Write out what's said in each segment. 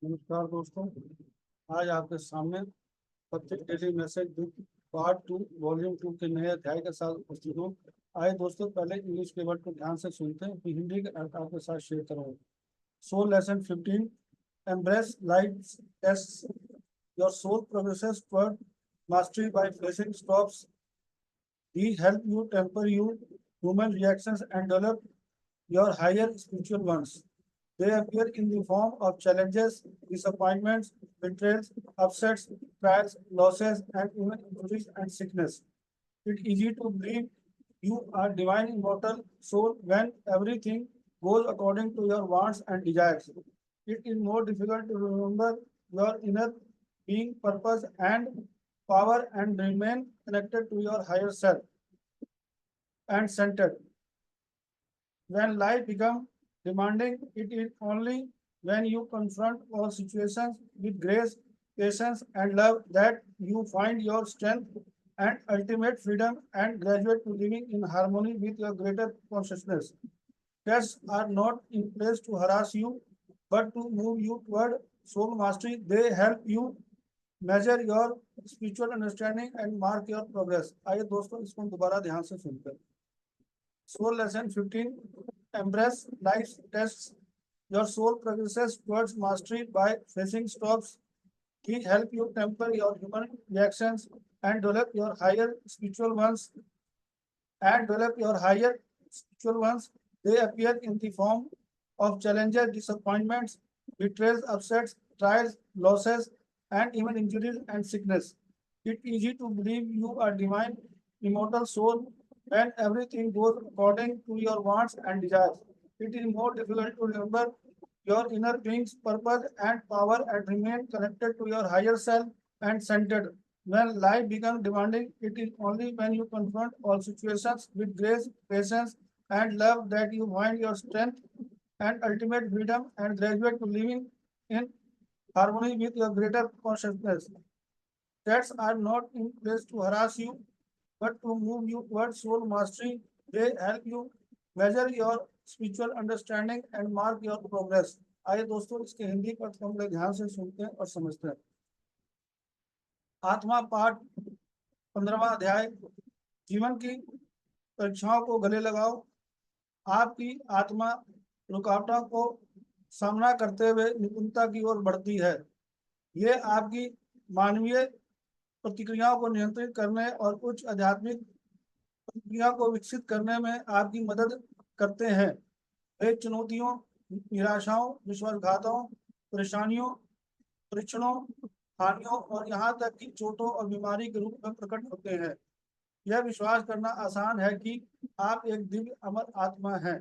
नमस्कार दोस्तों। आज आपके सामने पत्रिक daily message book part 2 volume 2 के नए अध्याय के साथ उपस्थित हूँ। आइए दोस्तों, पहले इंग्लिश के वर्ड को ध्यान से सुनते हैं फिर हिंदी के अर्थ आपके साथ शेयर करूँगा। So lesson 15, embrace life test your soul progresses toward mastery by facing stops. These help you temper your human reactions and develop your higher spiritual ones. They appear in the form of challenges, disappointments, betrayals, upsets, trials, losses, and even injuries and sickness. It's easy to believe you are divine immortal soul when everything goes according to your wants and desires. It is more difficult to remember your inner being, purpose, and power and remain connected to your higher self and centered. When life becomes demanding, it is only when you confront all situations with grace, patience, and love that you find your strength and ultimate freedom and graduate to living in harmony with your greater consciousness. Tests are not in place to harass you, but to move you toward soul mastery. They help you measure your spiritual understanding and mark your progress. आइए दोस्तों, इसको दोबारा ध्यान से सुनते हैं। Soul lesson 15, embrace life's tests. Your soul progresses towards mastery by facing stops. He help you temper your human reactions and develop your higher spiritual ones They appear in the form of challenges, disappointments, betrayals, upsets, trials, losses, and even injuries and sickness. It's easy to believe you are divine, immortal soul when everything goes according to your wants and desires. It is more difficult to remember your inner being's purpose and power and remain connected to your higher self and centered. When life becomes demanding, it is only when you confront all situations with grace, patience, and love that you find your strength and ultimate freedom and graduate to living in harmony with your greater consciousness. Tests are not in place to harass you, but to move you towards soul mastery. They help you measure your spiritual understanding and mark your progress. आइए दोस्तों, इसके हिंदी का हम लोग ध्यान से सुनते हैं और समझते हैं। आत्मा पाठ 15वां अध्याय, जीवन की परीक्षाओं को गले लगाओ। आपकी आत्मा रुकावटों को सामना करते हुए निपुणता की ओर बढ़ती है। ये आपकी मानवीय प्रतिक्रियाओं को नियंत्रित करने और उच्च आध्यात्मिक प्रतिक्रिया को विकसित करने में आपकी मदद करते हैं। वे चुनौतियों, निराशाओं, विश्वासघातों, परेशानियों, परीक्षणों, हानियों और यहाँ तक कि चोटों और बीमारी के रूप में प्रकट होते हैं। यह विश्वास करना आसान है कि आप एक दिव्य अमर आत्मा हैं।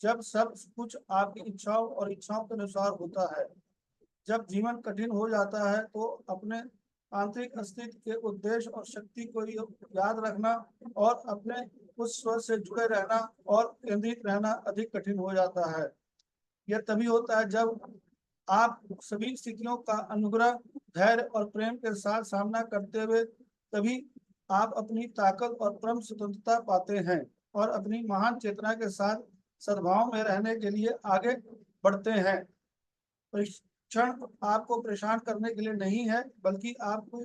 जब सब कुछ आपकी इच्छाओं और इच्छाओं के अनुसार होता है, जब जीवन कठिन हो जाता है, तो अपने आंतरिक अस्तित्व के उद्देश्य और शक्ति को याद रखना और अपने उस स्वर से जुड़े रहना और केंद्रित रहना अधिक कठिन हो जाता है। यह तभी होता है जब आप सभी स्थितियों का अनुग्रह, धैर्य और प्रेम के साथ सामना करते हुए तभी आप अपनी ताकत और परम स्वतंत्रता पाते हैं और अपनी महान चेतना के साथ सद्भाव में रहने के लिए आगे बढ़ते हैं। परीक्षण आपको परेशान करने के लिए नहीं है, बल्कि आपको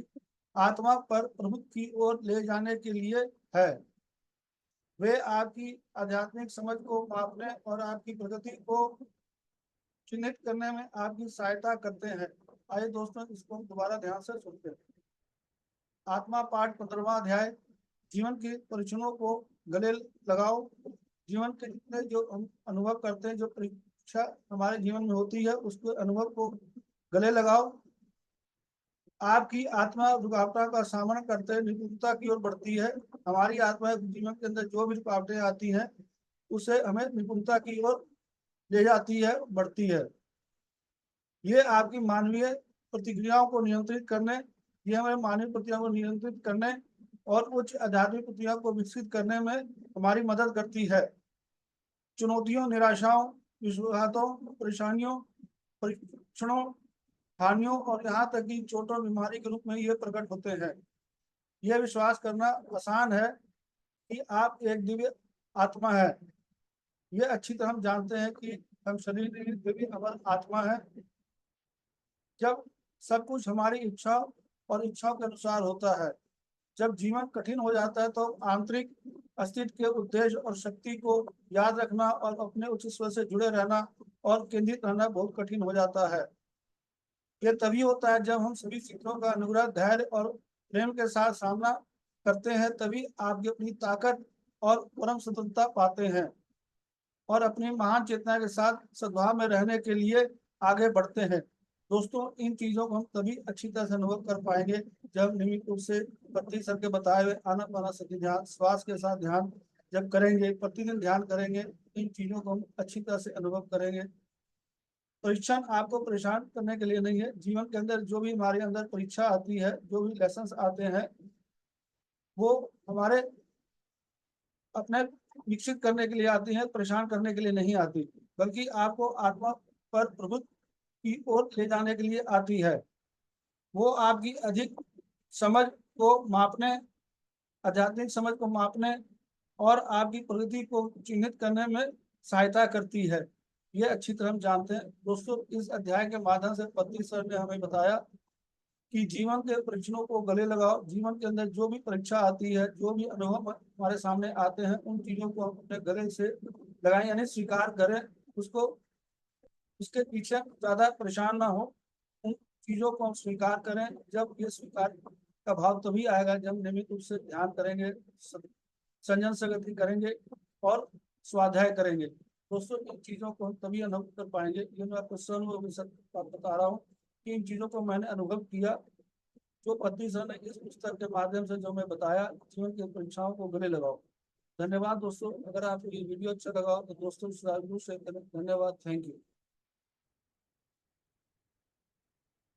आत्मा पर प्रभुत्व की ओर ले जाने के लिए है। वे आपकी आध्यात्मिक समझ को मापने और आपकी प्रगति को चिन्हित करने में आपकी सहायता करते हैं। आइए दोस्तों, इसको दोबारा ध्यान से सुनते हैं। आत्मा पाठ 15वां अध्याय, जीवन के परीक्षणों को गले लगाओ। जीवन के जितने जो हम अनुभव करते हैं, जो परीक्षा हमारे जीवन में होती है, उसके अनुभव को गले लगाओ। आपकी आत्मा रुकावटों का सामना करते निपुणता की ओर बढ़ती है। हमारी आत्मा जीवन के अंदर जो भी रुकावटें आती हैं, उसे हमें निपुणता की ओर ले जाती है, बढ़ती है। ये आपकी मानवीय प्रतिक्रियाओं को नियंत्रित करने ये हमारे मानवीय प्रतिक्रियाओं को नियंत्रित करने और उच्च आध्यात्मिक प्रतिक्रिया को विकसित करने में हमारी मदद करती है। चुनौतियों, निराशाओं, विश्वासघातों, परेशानियों, परीक्षणों, हानियों और यहाँ तक कि चोटों, बीमारी के रूप में ये प्रकट होते हैं। यह विश्वास करना आसान है कि आप एक दिव्य आत्मा है। यह अच्छी तरह हम जानते हैं कि हम शरीर दिव्य अमर आत्मा है। जब सब कुछ हमारी इच्छा और इच्छाओं के अनुसार होता है। जब जीवन कठिन हो जाता है तो आंतरिक अस्तित्व के उद्देश्य और शक्ति को याद रखना और अपने उच्च स्वर से जुड़े रहना और केंद्रित रहना बहुत कठिन हो जाता है। ये तभी होता है जब हम सभी चित्रों का अनुग्रह, धैर्य और प्रेम के साथ सामना करते हैं, तभी आप अपनी ताकत और परम स्वतंत्रता पाते हैं और अपनी महान चेतना के साथ सद्भाव में रहने के लिए आगे बढ़ते हैं। दोस्तों, इन चीजों को हम तभी अच्छी तरह से अनुभव कर पाएंगे जब नियमित रूप से पत्नी सर के बताए हुए आनापानसति ध्यान, श्वास के साथ ध्यान जब करेंगे, प्रतिदिन ध्यान करेंगे, इन चीजों को हम अच्छी तरह से अनुभव करेंगे। परीक्षण आपको परेशान करने के लिए नहीं है। जीवन के अंदर जो भी हमारे अंदर परीक्षा आती है, जो भी लेसन आते हैं, वो हमारे अपने विकसित करने के लिए आती है, परेशान करने के लिए नहीं आती, बल्कि आपको आत्मा पर प्रभुत्व की ओर ले जाने के लिए आती है। वो आपकी अधिक समझ को मापने, आध्यात्मिक समझ को मापने और आपकी प्रगति को चिन्हित करने में सहायता करती है। ये अच्छी तरह हम जानते हैं। दोस्तों, इस अध्याय के माध्यम से पत्नी सर ने हमें बताया कि जीवन के परीक्षणों को गले लगाओ। जीवन के अंदर जो भी परीक्षा आती है, जो भी अनुभव हमारे सामने आते हैं, उन चीजों को हम अपने गले से लगाएं, यानी स्वीकार करें उसको, उसके पीछे ज्यादा परेशान ना हो। उन चीजों को हम स्वीकार करें। जब ये स्वीकार का भाव तभी आएगा जब नियमित रूप से ध्यान करेंगे, संयम से गति करेंगे और स्वाध्याय करेंगे। दोस्तों, इन चीजों को हम तभी अनुभव कर पाएंगे। ये मैं आपको स्वयं बता रहा हूँ कि इन चीजों को मैंने अनुभव किया, जो पत्नी सर ने इस पुस्तक के माध्यम से जो मैं बताया। जीवन की परीक्षाओं को गले लगाओ। धन्यवाद दोस्तों। अगर आपको ये वीडियो अच्छा लगा तो दोस्तों से जरूर शेयर करें। धन्यवाद। Thank you.